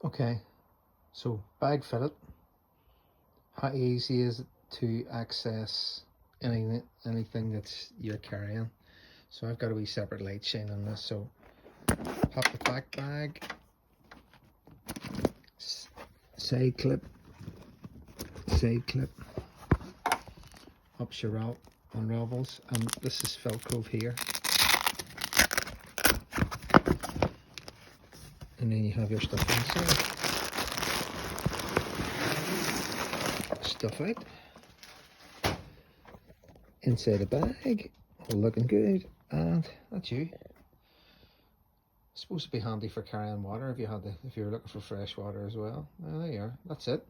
Okay, so bag fitted. How easy is it to access anything that's you're carrying? So I've got a wee separate light shine on this. So pop the back bag, side clip, up your unravels, and this is Velcro here. And then you have your stuff inside. Stuff out. Inside the bag, all looking good, and that's you. It's supposed to be handy for carrying water if you're looking for fresh water as well. There you are. That's it.